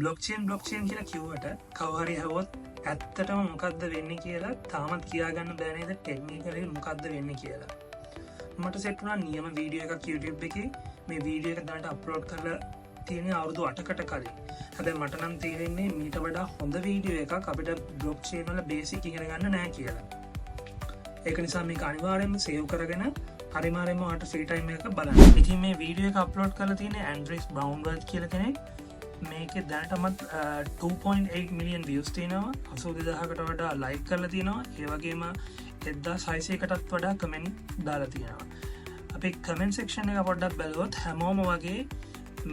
Blockchain කියලා කිව්වට කවහරි හවොත් ඇත්තටම මොකක්ද වෙන්නේ කියලා තාමත් කියාගන්න බෑනේද ටෙක්නිකලින් මොකක්ද වෙන්නේ කියලා. මට සෙට් වුණා නියම වීඩියෝ එකක් YouTube එකේ මේ වීඩියෝ එක දැනට අප්ලෝඩ් කරලා තියෙන්නේ අවුරුදු 8කට කලින්. හැබැයි මට නම් තේරෙන්නේ මීට වඩා හොඳ වීඩියෝ එකක් අපිට බ්ලොක්චේන් වල බේසික් ඉගෙන ගන්න නැහැ කියලා. ඒක නිසා මේක අනිවාර්යයෙන්ම සේව් කරගෙන අනිවාර්යයෙන්ම ඔයාලට ෆ්‍රී ටයිම් එකක බලන්න. ඉතින් මේ වීඩියෝ එක අප්ලෝඩ් කරලා තියෙන්නේ ඇන්ඩ්‍රිස් බ්‍රවුන්වර්ත් කියලා කෙනෙක්. මේකේ දැනටමත් 2.8 මිලියන් views තියෙනවා. 82000කට වඩා ලයික් කරලා තියෙනවා. ඒ වගේම 1600කටත් වඩා කමෙන්ට් දාලා තියෙනවා. අපි කමෙන්ට් සෙක්ෂන් එක පොඩ්ඩක් බැලුවොත් හැමෝම වගේ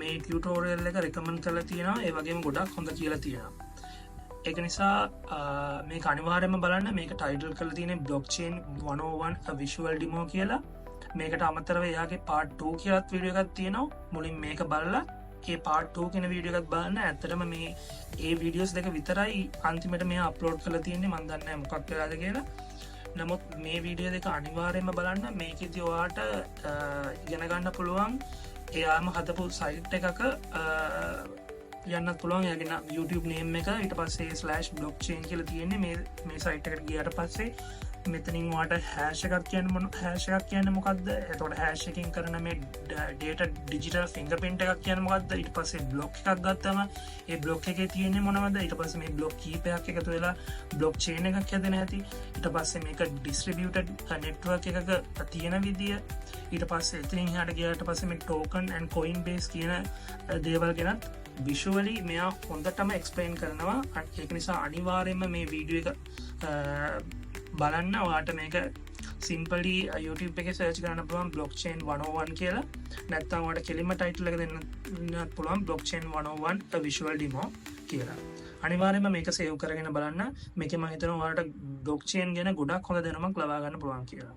මේ ටියුටෝරියල් එක රෙකමන්ඩ් කරලා තියෙනවා. ඒ වගේම ගොඩක් හොඳ කියලා තියෙනවා. ඒක නිසා මේක අනිවාර්යයෙන්ම බලන්න. මේක ටයිටල් කරලා තියෙන්නේ blockchain 101 a visual demo කියලා. මේකට අමතරව එයාගේ part 2 කියලාත් වීඩියෝ එකක් තියෙනවා. මුලින් මේක බලලා ඒ part 2 කියන වීඩියෝ එකක් බලන්න. ඇත්තටම මේ ඒ වීඩියෝස් දෙක විතරයි අන්තිමට මෙයා අප්ලෝඩ් කරලා තියෙන්නේ. මම දන්නේ නැහැ මොකක් වෙලාද කියලා. නමුත් මේ වීඩියෝ දෙක අනිවාර්යයෙන්ම බලන්න. මේකෙදි ඔයාට ඉගෙන ගන්න පුළුවන් එයාම හදපු සයිට් එකක යන්න පුළුවන්. එයාගේ YouTube name එක ඊට පස්සේ /blockchain කියලා තියෙන්නේ. මේ සයිට් එකට ගියාට පස්සේ මෙතනින් ඔයාට hash එකක් කියන්නේ මොකක්ද? එතකොට hash එකකින් කරන මේ data digital fingerprint එකක් කියන්නේ මොකක්ද? ඊට පස්සේ block එකක් ගත්තම ඒ block එකේ තියෙන්නේ මොනවද? ඊට පස්සේ මේ block කීපයක් එකතු වෙලා blockchain එකක් හැදෙන හැටි. ඊට පස්සේ මේක distributed network එකක තියෙන විදිය. ඊට පස්සේ එතනින් එහාට ගියාට පස්සේ මේ token and coinbase කියන දේවල් ගැනත් visually මෙයා හොඳටම explain කරනවා. ඒක නිසා අනිවාර්යයෙන්ම මේ වීඩියෝ එක බලන්න. ඔයාට මේක සිම්පලි YouTube එකේ සර්ච් කරන්න පුළුවන් blockchain 101 කියලා. නැත්නම් ඔයාට කෙලින්ම ටයිටල් එක දෙන්න පුළුවන් blockchain 101 a visual demo කියලා. අනිවාර්යයෙන්ම මේක සේව් කරගෙන බලන්න. මේකේ මම හිතනවා ඔයාලට blockchain ගැන ගොඩක් හොඳ දැනුමක් ලබා ගන්න පුළුවන් කියලා.